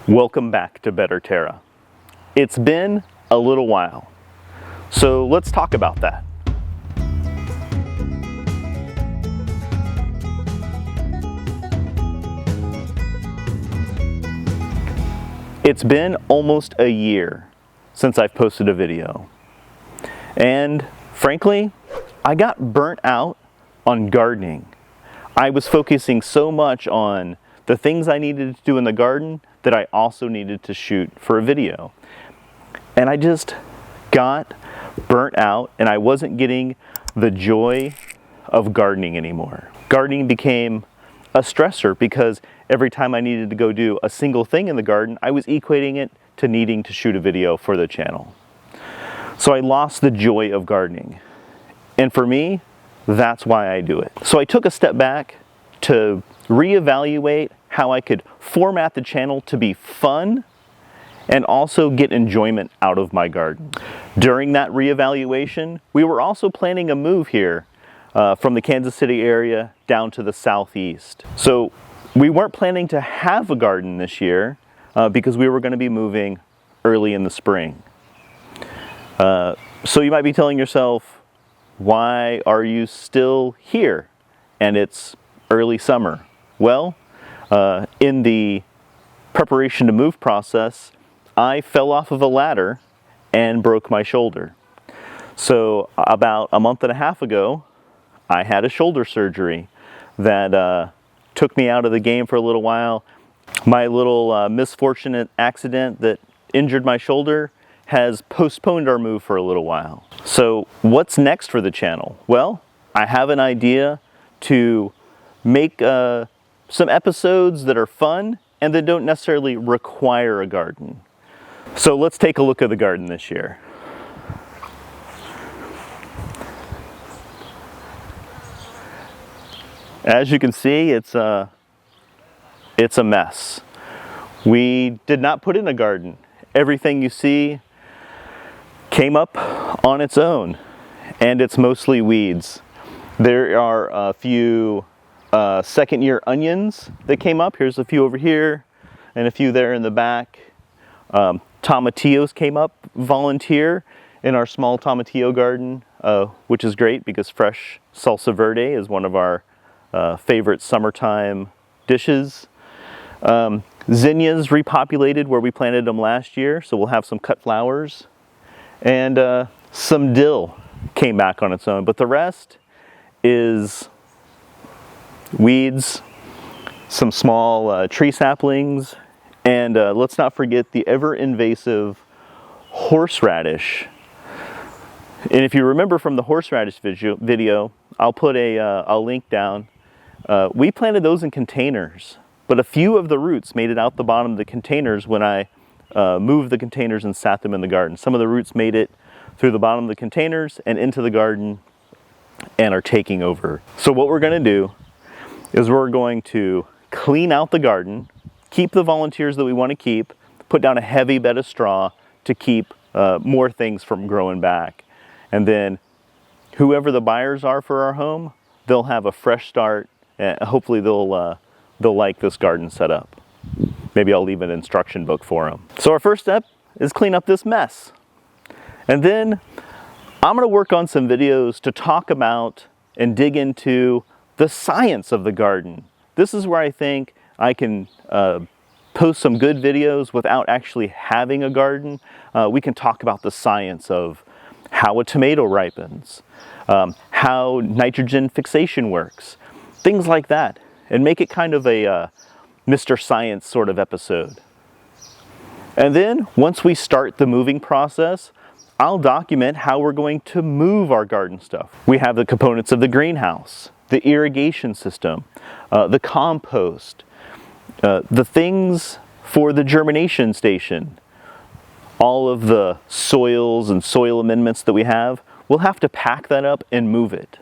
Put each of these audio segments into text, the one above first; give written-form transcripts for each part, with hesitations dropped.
Welcome back to Better Terra. It's been a little while, so let's talk about that. It's been almost a year since I've posted a video, and frankly, I got burnt out on gardening. I was focusing so much on the things I needed to do in the garden that I also needed to shoot for a video. And I just got burnt out and I wasn't getting the joy of gardening anymore. Gardening became a stressor because every time I needed to go do a single thing in the garden, I was equating it to needing to shoot a video for the channel. So I lost the joy of gardening. And for me, that's why I do it. So I took a step back to reevaluate how I could format the channel to be fun and also get enjoyment out of my garden. During that reevaluation, we were also planning a move here from the Kansas City area down to the southeast. So we weren't planning to have a garden this year because we were going to be moving early in the spring. So you might be telling yourself, why are you still here and it's early summer? Well, in the preparation to move process, I fell off of a ladder and broke my shoulder. So about a month and a half ago, I had a shoulder surgery that took me out of the game for a little while. My little misfortunate accident that injured my shoulder has postponed our move for a little while. So what's next for the channel? Well, I have an idea to make some episodes that are fun and that don't necessarily require a garden. So let's take a look at the garden this year. As you can see, it's a mess. We did not put in a garden. Everything you see came up on its own, and it's mostly weeds. There are a few second year onions that came up. Here's a few over here and a few there in the back. Tomatillos came up volunteer in our small tomatillo garden, which is great because fresh salsa verde is one of our favorite summertime dishes. Zinnias repopulated where we planted them last year, so we'll have some cut flowers. And some dill came back on its own, but the rest is weeds, some small tree saplings, and let's not forget the ever-invasive horseradish. And if you remember from the horseradish video, I'll put a link down. We planted those in containers, but a few of the roots made it out the bottom of the containers when I moved the containers and sat them in the garden. Some of the roots made it through the bottom of the containers and into the garden and are taking over. So what we're going to do is we're going to clean out the garden, keep the volunteers that we want to keep, put down a heavy bed of straw to keep more things from growing back. And then whoever the buyers are for our home, they'll have a fresh start, and hopefully they'll like this garden setup. Maybe I'll leave an instruction book for them. So our first step is clean up this mess. And then I'm going to work on some videos to talk about and dig into the science of the garden. This is where I think I can post some good videos without actually having a garden. We can talk about the science of how a tomato ripens, how nitrogen fixation works, things like that, and make it kind of a Mr. Science sort of episode. And then once we start the moving process, I'll document how we're going to move our garden stuff. We have the components of the greenhouse, the irrigation system, the compost, the things for the germination station, all of the soils and soil amendments that we have. We'll have to pack that up and move it.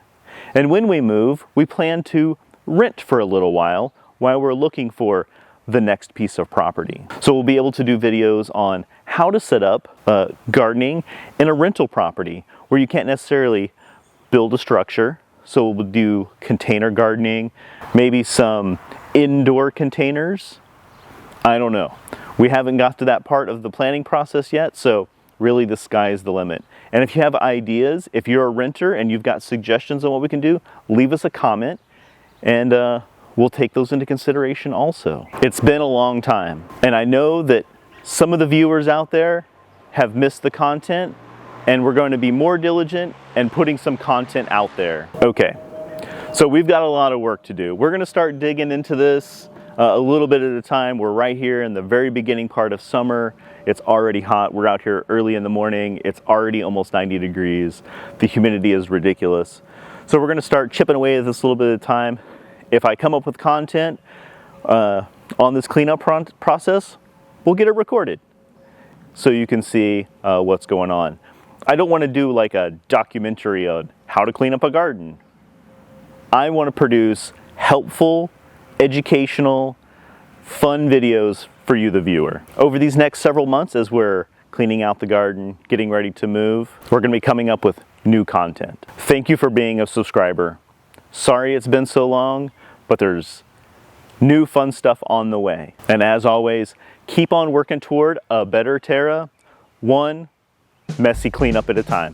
And when we move, we plan to rent for a little while we're looking for the next piece of property. So we'll be able to do videos on how to set up gardening in a rental property where you can't necessarily build a structure. So we'll do container gardening, maybe some indoor containers. I don't know. We haven't got to that part of the planning process yet, so really the sky is the limit. And if you have ideas, if you're a renter and you've got suggestions on what we can do, leave us a comment and we'll take those into consideration also. It's been a long time, and I know that some of the viewers out there have missed the content, and we're going to be more diligent and putting some content out there. Okay, so we've got a lot of work to do. We're going to start digging into this a little bit at a time. We're right here in the very beginning part of summer. It's already hot. We're out here early in the morning. It's already almost 90 degrees. The humidity is ridiculous. So we're going to start chipping away at this a little bit at a time. If I come up with content on this cleanup process, we'll get it recorded so you can see what's going on. I don't want to do like a documentary on how to clean up a garden. I want to produce helpful, educational, fun videos for you, the viewer. Over these next several months, as we're cleaning out the garden, getting ready to move, we're going to be coming up with new content. Thank you for being a subscriber. Sorry it's been so long, but there's new fun stuff on the way. And as always, keep on working toward a better Terra, one messy cleanup at a time.